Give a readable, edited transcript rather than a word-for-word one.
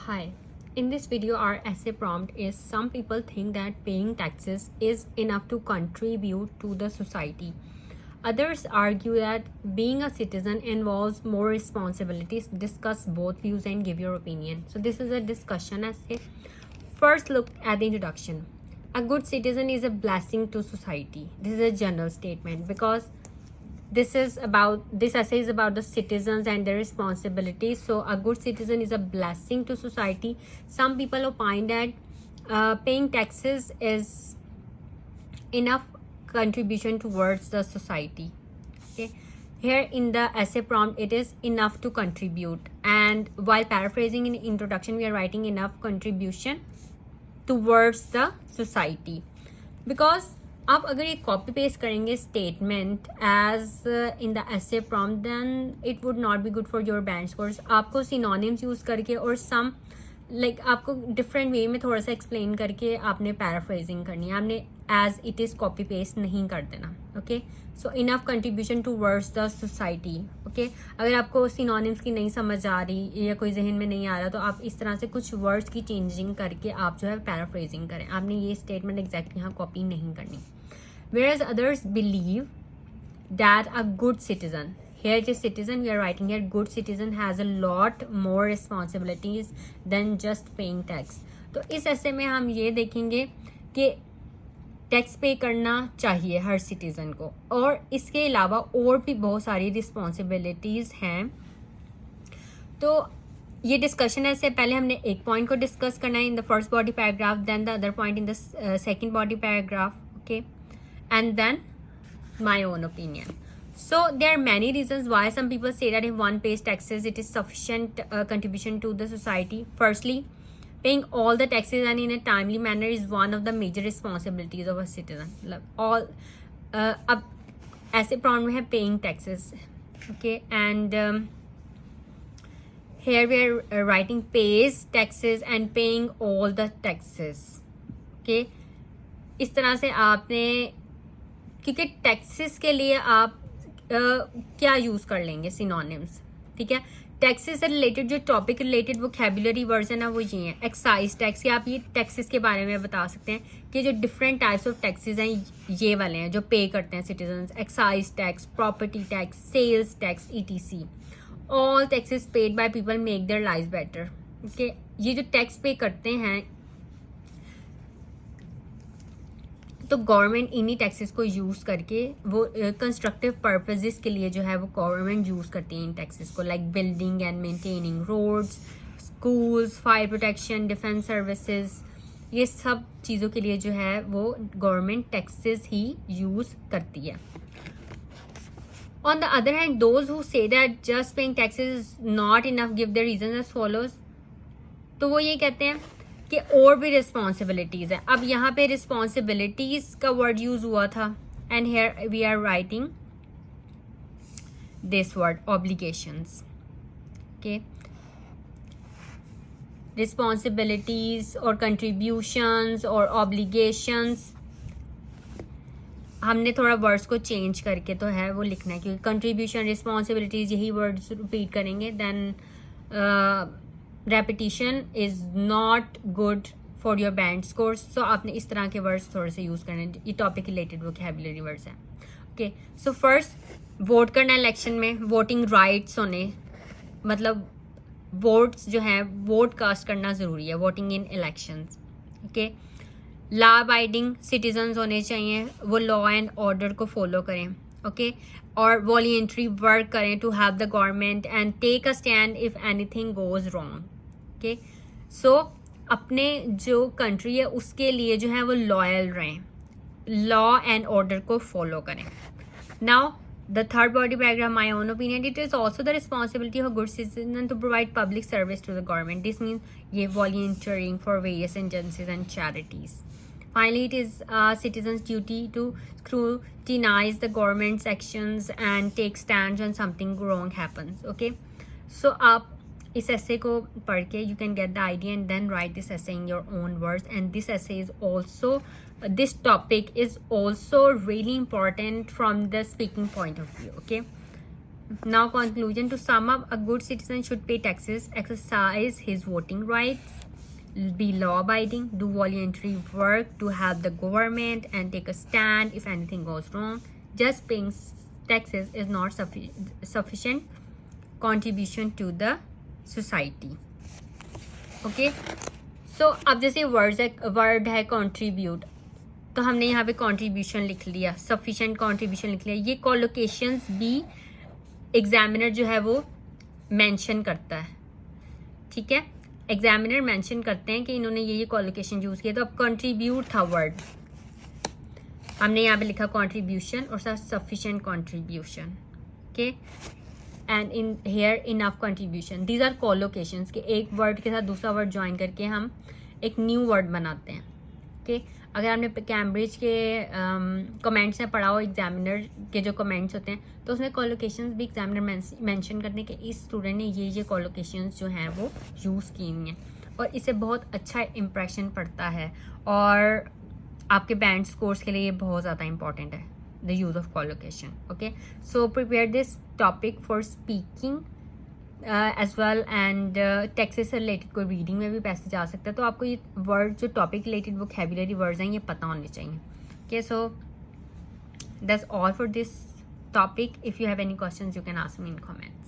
Hi. In this video, our essay prompt is: some people think that paying taxes is enough to contribute to the society. Others argue that being a citizen involves more responsibilities. Discuss both views and give your opinion. So, this is a discussion essay. First, look at the introduction. A good citizen is a blessing to society. This is a general statement because this essay is about the citizens and their responsibilities. So a good citizen is a blessing to society. Some people opine that paying taxes is enough contribution towards the society. Okay, here in the essay prompt it is enough to contribute, and while paraphrasing in introduction we are writing enough contribution towards the society. Because आप अगर ये copy paste करेंगे statement as in the essay prompt then it would not be good for your band scores. आपको synonyms use करके और सम आपको different way में थोड़ा सा एक्सप्लेन करके आपने पैराफ्रेजिंग करनी है. आपने as it is copy paste नहीं कर देना. Okay, so enough contribution towards the society. Okay, अगर आपको सिनोनिम्स की नहीं समझ आ रही या कोई जहन में नहीं आ रहा तो आप इस तरह से कुछ वर्ड्स की चेंजिंग करके आप जो है पैराफ्रेजिंग करें. आपने ये स्टेटमेंट एग्जैक्टली यहाँ कॉपी नहीं करनी. Whereas others believe that a good citizen, here it is citizen, we are writing here good citizen has a lot more responsibilities than just paying tax. तो इस ऐसे में हम ये देखेंगे कि टैक्स पे करना चाहिए हर सिटीजन को, और इसके अलावा और भी बहुत सारी रिस्पॉन्सिबिलिटीज़ हैं. तो ये डिस्कशन है, इससे पहले हमने एक पॉइंट को डिस्कस करना है in the first body paragraph, then the other point in the second body paragraph. Okay, and then my own opinion. So there are many reasons why some people say that if one pays taxes it is sufficient contribution to the society. Firstly, paying all the taxes and in a timely manner is one of the major responsibilities of a citizen. All अब ऐसे problem में है paying taxes. Okay, and here we are writing pays taxes and paying all the taxes. Okay, इस तरह से आपने, क्योंकि taxes के लिए आप क्या यूज़ कर लेंगे सिनोनिम्स. ठीक है, टैक्सेस से रिलेटेड जो टॉपिक रिलेटेड वोकैबुलरी वर्ड्स है ना वो ये हैं. एक्साइज टैक्स, या आप ये टैक्सेस के बारे में बता सकते हैं कि जो डिफरेंट टाइप्स ऑफ टैक्सेस हैं ये वाले हैं जो पे करते हैं citizens. Excise tax, property tax, sales tax, etc. All taxes paid by people make their life better. Okay, ये जो टैक्स पे करते हैं तो गवर्नमेंट इन्हीं टैक्सेस को यूज़ करके वो कंस्ट्रक्टिव पर्पसेस के लिए जो है वो गवर्नमेंट यूज़ करती है इन टैक्सेस को, like building and maintaining roads, schools, fire protection, defence services. ये सब चीज़ों के लिए जो है वो गवर्नमेंट टैक्सेस ही यूज़ करती है. On the other hand those who say that just paying taxes is not enough give the reason as follows. तो वो ये कहते हैं कि और भी रिस्पॉन्सिबिलिटीज है. अब यहाँ पे रिस्पॉन्सिबिलिटीज का वर्ड यूज हुआ था, and here we are writing this word obligations. Okay, responsibilities और कंट्रीब्यूशंस और ऑब्लिगेशंस, हमने थोड़ा वर्ड्स को चेंज करके तो है वो लिखना है, क्योंकि कंट्रीब्यूशन, रिस्पॉन्सिबिलिटीज यही वर्ड्स रिपीट करेंगे. Then repetition is not good for your band scores. So आपने इस तरह के वर्ड्स थोड़े से यूज़ करने. ये टॉपिक रिलेटेड वोकैबुलरी वर्ड्स हैं. ओके, सो फर्स्ट वोट करना इलेक्शन में, वोटिंग राइट्स होने, मतलब वोट्स जो हैं वोट कास्ट करना ज़रूरी है, voting in elections. Okay, law abiding citizens होने चाहिए, वो लॉ एंड ऑर्डर को फॉलो करें. ओके, और वॉलंटरी वर्क करें to help the government and take a stand if anything goes wrong. Okay, so अपने जो कंट्री है उसके लिए जो है वो लॉयल रहें, लॉ एंड ऑर्डर को फॉलो करें. Now the third body paragraph, my own opinion, it is also the responsibility of good citizen to provide public service to the government. This means ये volunteering for various agencies and charities. Finally, it is a citizen's duty to scrutinize the government's actions and take stands when something wrong happens. Okay, so आप इस essay को पढ़ के you can get the idea and then write this essay in your own words. And this essay is also, this topic is also really important from the speaking point of view. Okay, Now conclusion, to sum up, a good citizen should pay taxes, exercise his voting rights, be law abiding, do voluntary work to help the government, and take a stand if anything goes wrong. Just paying taxes is not sufficient contribution to the society. Okay so अब जैसे word है contribute, तो हमने यहाँ पे contribution लिख लिया, sufficient contribution लिख लिया. ये कोलोकेशंस भी एग्जामिनर जो है वो मेंशन करता है. ठीक है, एग्जामिनर मेंशन करते हैं कि इन्होंने ये कोलोकेशन यूज़ किया. तो अब कंट्रीब्यूट था वर्ड, हमने यहाँ पे लिखा कंट्रीब्यूशन और साथ sufficient contribution. Okay, and in here enough contribution. These are collocations के एक वर्ड के साथ दूसरा वर्ड ज्वाइन करके हम एक न्यू वर्ड बनाते हैं. ओके, अगर आपने कैम्ब्रिज के कमेंट्स में पढ़ा हो, एग्जामिनर के जो कमेंट्स होते हैं, तो उसमें कोलोकेशंस भी एग्जामिनर मेंशन करते हैं कि इस स्टूडेंट ने ये कोलोकेशंस जो हैं वो यूज़ की हुई हैं, और इससे बहुत अच्छा इम्प्रेशन पड़ता है, और आपके बैंड स्कोर्स के लिए ये बहुत ज़्यादा इंपॉर्टेंट है, the use of collocation. Okay, so prepare this topic for speaking as well, and taxes से related कोई reading में भी पैसे जा सकता है, तो आपको ये वर्ड जो topic related vocabulary words हैं ये पता होने चाहिए. Okay, so that's all for this topic. If you have any questions you can ask me in comment.